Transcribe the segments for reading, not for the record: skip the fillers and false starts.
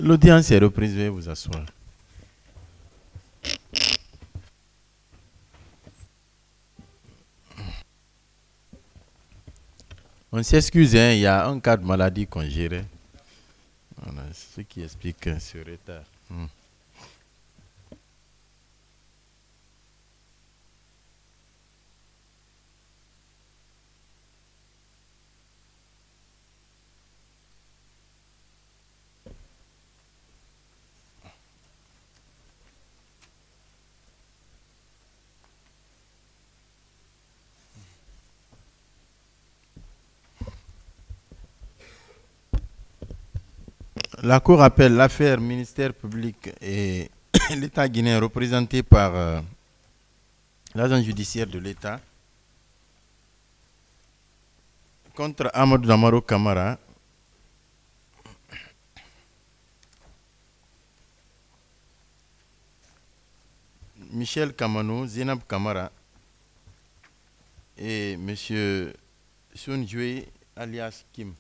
L'audience est reprise, veuillez vous asseoir. On s'excuse, hein, il y a un cas de maladie qu'on gérait. Voilà, c'est ce qui explique ce retard. La Cour appelle l'affaire ministère public et l'État guinéen représenté par l'agent judiciaire de l'État contre Amadou Damaro Camara, Michel Kamanou, Zinab Kamara et M. Sun Jue alias Kim.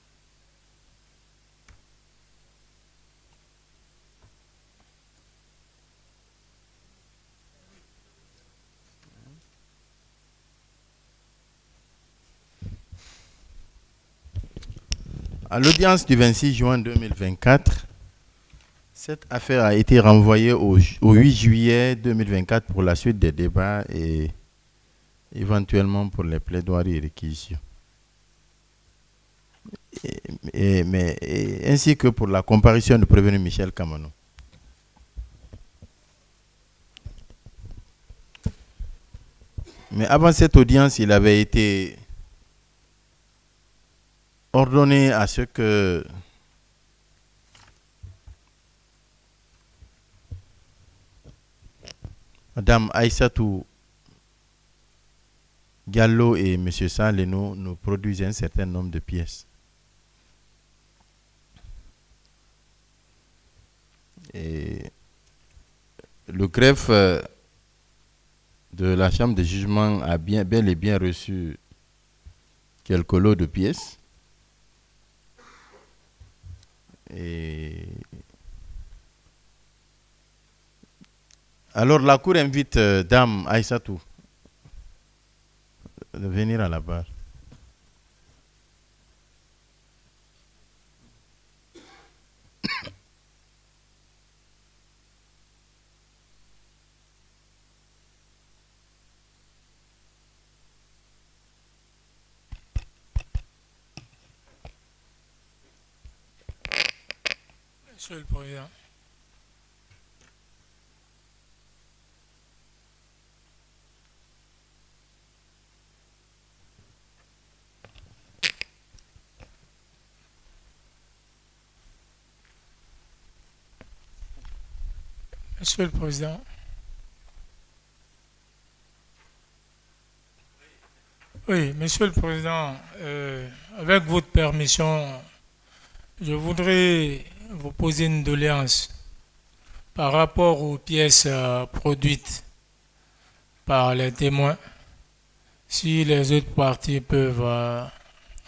À l'audience du 26 juin 2024, cette affaire a été renvoyée au 8 juillet 2024 pour la suite des débats et éventuellement pour les plaidoiries et réquisitions. Ainsi que pour la comparution du prévenu Michel Kamanou. Mais avant cette audience, il avait été ordonné à ce que Madame Aïssatou Diallo et M. Saleno nous produisent un certain nombre de pièces. Et le greffe de la chambre de jugement a bel et bien reçu quelques lots de pièces. Et alors la Cour invite Dame Aïssatou de venir à la barre. Monsieur le Président. Monsieur le Président. Oui, Monsieur le Président, avec votre permission, je voudrais vous poser une doléance par rapport aux pièces produites par les témoins, si les autres parties peuvent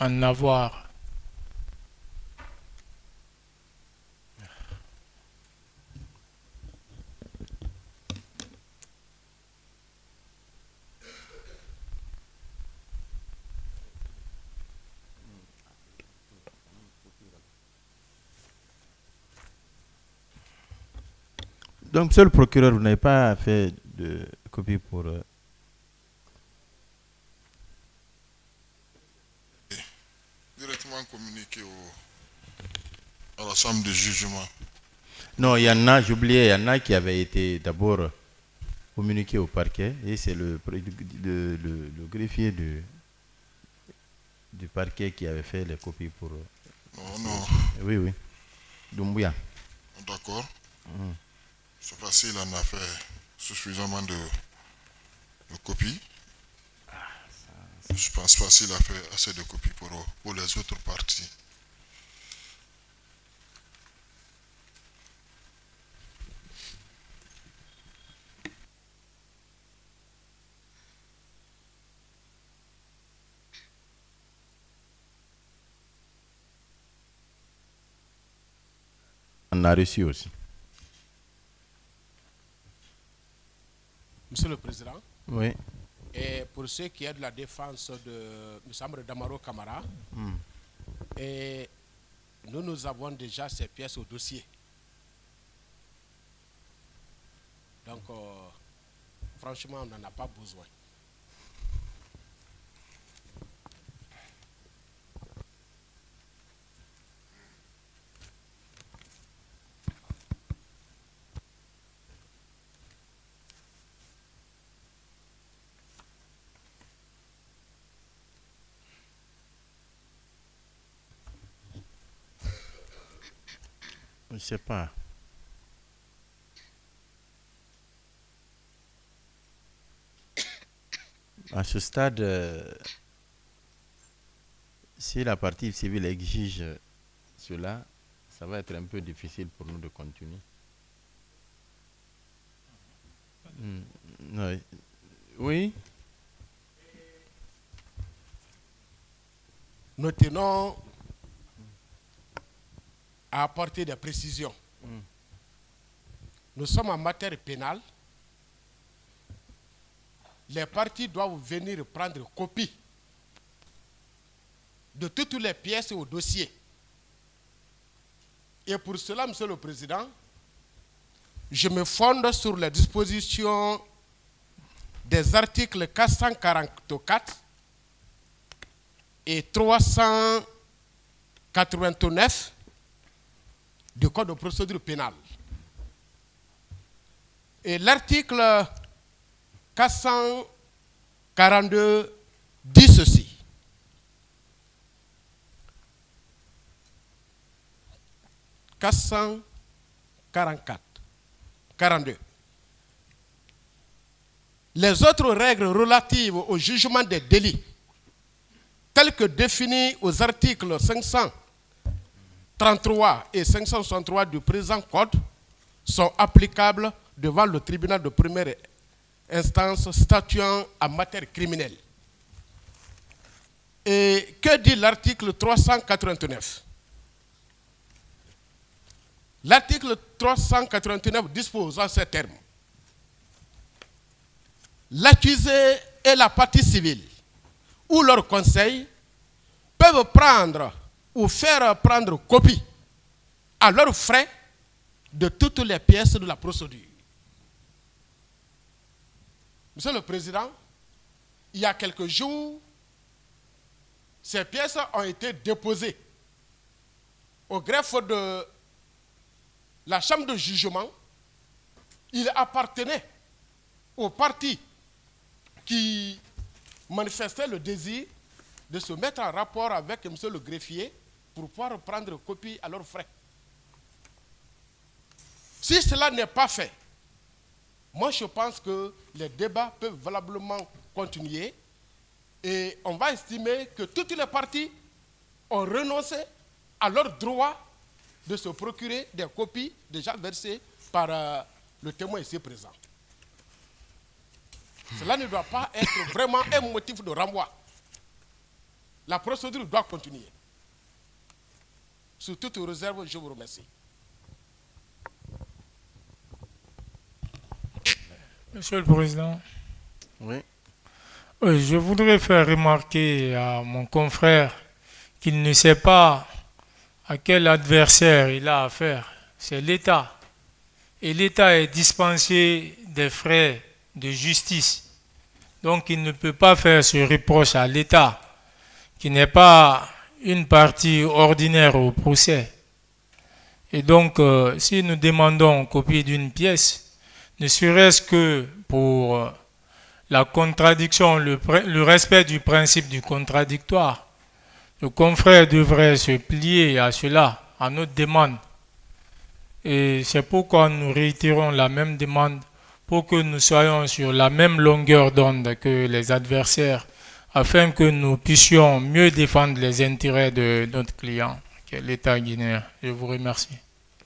en avoir. Donc, monsieur le procureur, vous n'avez pas fait de copie pour... Directement communiqué à la chambre de jugement. Non, il y en a, j'oubliais, il y en a qui avaient été d'abord communiqués au parquet et c'est le greffier du parquet qui avait fait les copies pour... Non, non. Oui, oui. Doumbouya. D'accord. C'est facile, il en a fait suffisamment de copies. Je pense pas s'il a fait assez de copies pour les autres parties. on a reçu aussi. Monsieur le Président, Oui. et pour ce qui est de la défense de M. Damaro Camara, et nous avons déjà ces pièces au dossier. Donc, franchement, on n'en a pas besoin. Je ne sais pas. À ce stade, si la partie civile exige cela, ça va être un peu difficile pour nous de continuer. Oui. Oui. Nous tenons à apporter des précisions. Nous sommes en matière pénale. Les parties doivent venir prendre copie de toutes les pièces au dossier. Et pour cela, Monsieur le Président, je me fonde sur les dispositions des articles 444 et 389 du Code de procédure pénale. Et l'article 442 dit ceci. « 42. Les autres règles relatives au jugement des délits, telles que définies aux articles 533 et 563 du présent Code, sont applicables devant le tribunal de première instance statuant en matière criminelle. » Et que dit l'article 389? L'article 389 dispose en ces termes: l'accusé et la partie civile ou leur conseil peuvent prendre ou faire prendre copie à leurs frais de toutes les pièces de la procédure. Monsieur le Président, il y a quelques jours, ces pièces ont été déposées au greffe de la chambre de jugement. Il appartenait aux parties qui manifestaient le désir de se mettre en rapport avec M. le greffier pour pouvoir prendre copie à leurs frais. Si cela n'est pas fait, moi je pense que les débats peuvent valablement continuer et on va estimer que toutes les parties ont renoncé à leur droit de se procurer des copies déjà versées par le témoin ici présent. Cela ne doit pas être vraiment un motif de renvoi. La procédure doit continuer. Sous toute réserve, je vous remercie. Monsieur le Président, Oui. Je voudrais faire remarquer à mon confrère qu'il ne sait pas à quel adversaire il a affaire. C'est l'État. Et l'État est dispensé des frais de justice. Donc il ne peut pas faire ce reproche à l'État, qui n'est pas une partie ordinaire au procès. Et donc, si nous demandons copie d'une pièce, ne serait-ce que pour la contradiction, le respect du principe du contradictoire, le confrère devrait se plier à cela, à notre demande. Et c'est pourquoi nous réitérons la même demande pour que nous soyons sur la même longueur d'onde que les adversaires, afin que nous puissions mieux défendre les intérêts de notre client, qui est l'État guinéen. Je vous remercie.